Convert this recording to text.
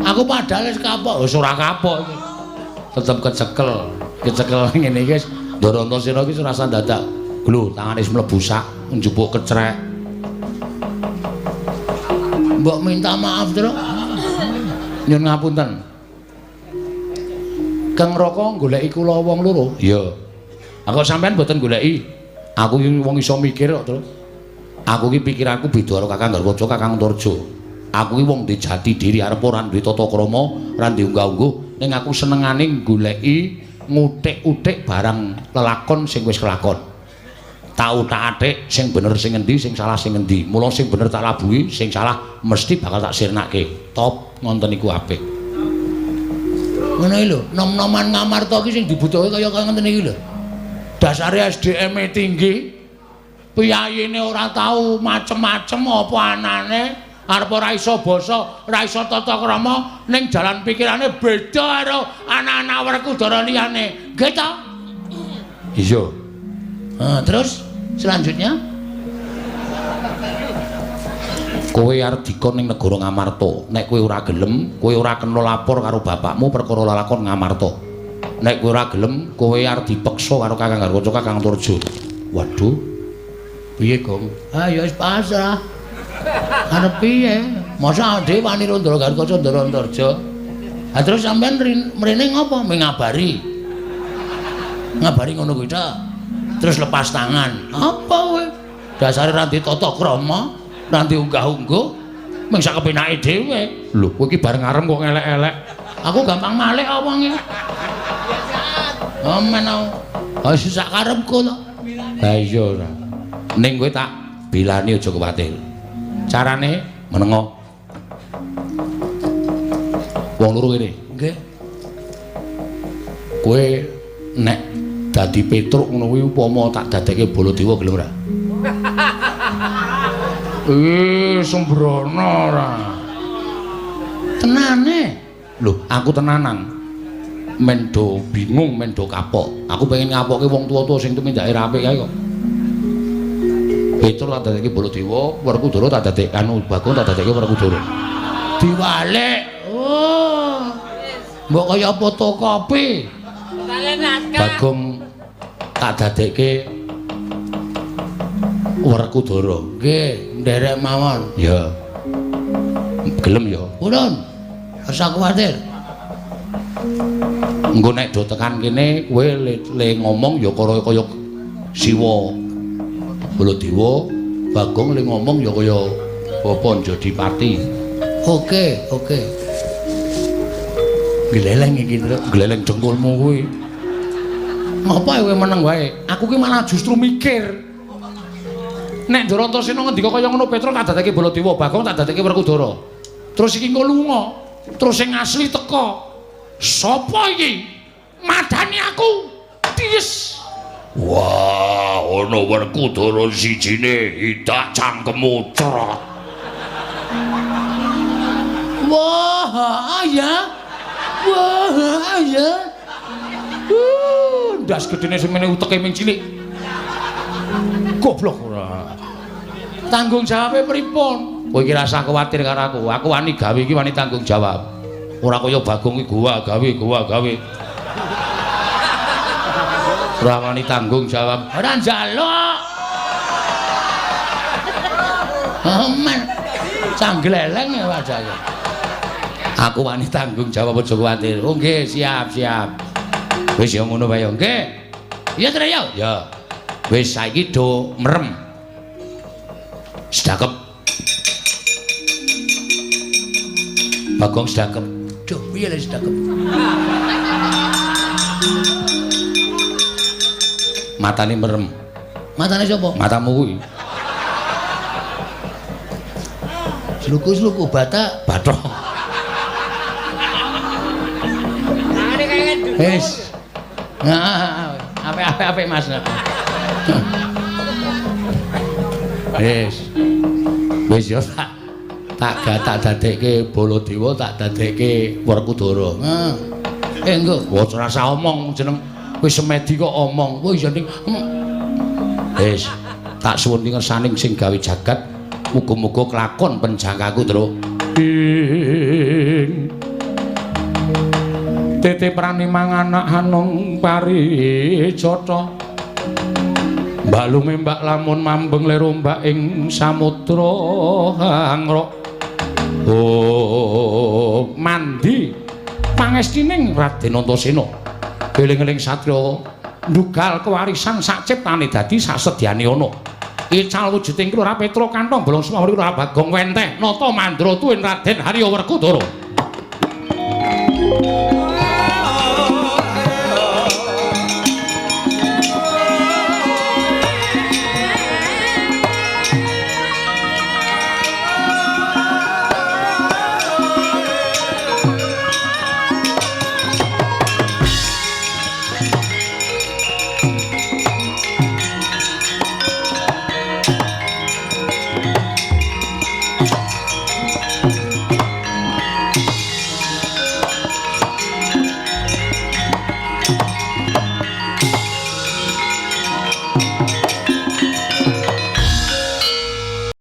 Aku padahal wis kapok, wis ora kapok. Tetep kecekel ngene iki wis Darantasena iki rasa dadak glu, tangane wis mlebu sak njupuk kecrek. Mbok minta maaf, Tru. Nyun ngapunten. Kang Raka goleki kula wong loro. Iya. Aku sampean mboten goleki. Aku iki wong iso mikir kok, Tru. Aku iki pikiranku beda karo Kakang Garwaja, Kakang Turjo. Aku iki wong duwe jati diri arep ora duwe tata krama, ora duwe unggah-ungguh, ning aku senengane goleki ngutik-utik barang lelakon sing wis kelakon. Tak utak-atik sing bener sing endi, sing salah sing endi. Mula sing bener tak labuhi, sing salah mesti bakal tak sirnake. Top ngonten iku apik. Ngono iki lho, nom-noman Ngamarta iki sing dibutuhke kaya ngoten iki lho. Dasare SDM-e tinggi. Piyayine ora tau macem-macem apa anane. Arep ora iso basa, ora iso tata krama, ning jalan pikirane beda karo anak-anak Werkudara liyane. Nggih ta? Iya. Terus selanjutnya kowe arep dikon ning negara Ngamarta. Nek kowe ora gelem, kowe ora kena lapor karo bapakmu perkara lalakon Ngamarta. Nek kowe ora gelem, kowe arep dipeksa karo Kakang Garwaja, Kakang Turjo. Waduh. Piye, Gong? Ya wis pasrah. Arep piye? Masa dhewe wani Randara Garwaja Darantarja. Terus sampean mrene ngopo? Ngabari. Ngabari ngono kuwi ta. Terus lepas tangan. Apa kowe? Dasare ra ditata krama, ra diunggah-ungguh, mung sak kepenake dhewe. Lho, kowe iki bareng arem kok elek-elek. Aku gampang malik apa wonge. Oh, men aku. Wis sak karepku to. Ha iya ora. Ning kowe tak bilani aja kuwatir. Carane menengo. Wong loro kene. Nggih. Kowe nek dadi Petruk ngono kuwi upama tak dadekke Baladewa gelem ora? Sembrono ora. Tenane. Lho, aku tenanan. Men do bingung, men do kapok. Aku pengen ngapokke wong tuwa-tuwa sing tumindake apik kae kok. Petruk tak dadekke Baladewa, Werkudara tak dadekke Bagong tak dadekke Werkudara. Diwalik. Oh. Mbok kaya fotokopi. Bagong tak dadekke Werkudara. Nggih, nderek mawon. Ya. Gelem ya. Purun. Ora kuwatir. Engko nek do tekan kene kowe le ngomong ya kaya Siwa Baladewa, Bagong le ngomong ya kaya Bapak Jodipati. Oke. Gleleng iki, gleleng jengkulmu kuwi. Ngapa kowe meneng wae? Aku ki malah justru mikir. Nek Darantasena ngendika kaya ngono Petruk tak dadekke Baladewa, Bagong tak dadekke Werkudara. Terus iki engko lunga. Terus sing asli teka. Sapa iki? Madani aku. Tis. Wah, ana Werkudara sijine idak cangkemmu cerot. Wah, ya. Ndas gedene semene uteke ming cilik. Goblok ora. Tanggung jawabe pripun? Kowe iki rasa kuwatir karo aku. Aku wani gawe iki wani tanggung jawab. Ora kaya Bagong iki gua gawe. Ora wani tanggung jawab. Ora njaluk. Men canggleleng ya wajake. Aku wani tanggung jawab aja kuwatir. Oh nggih, siap. Wis ya ngono wae nggih. Iya to ya? Ya. Wis saiki do merem. Sedakep. Bagong sedakep. Duh, piye le sedakep? Matane merem. Matane sapa? Matamu kuwi. Sluku bathok. Wis. Nah, apik Mas. Wis ya tak dadekke Baladewa, tak dadekke Werkudara. Engko ora usah omong jeneng wis semedi kok omong. Oh iya ning. Wis tak suwun ngersaning sing gawe jagat, muga-muga kelakon penjangkaku, Tru. tete prani manganak hanung paricata balume mbak lamun mambeng lero mbak ing samudra hangrok oh mandi pangestining Raden Antasena eling-eling satriya ndugal kewarisan sak ciptane dadi sasedyane ana ical wujuding Kira Petra kantong bolong sumawur Kira Bagong Wenteh nata mandra tuwin Raden Harya Werkudara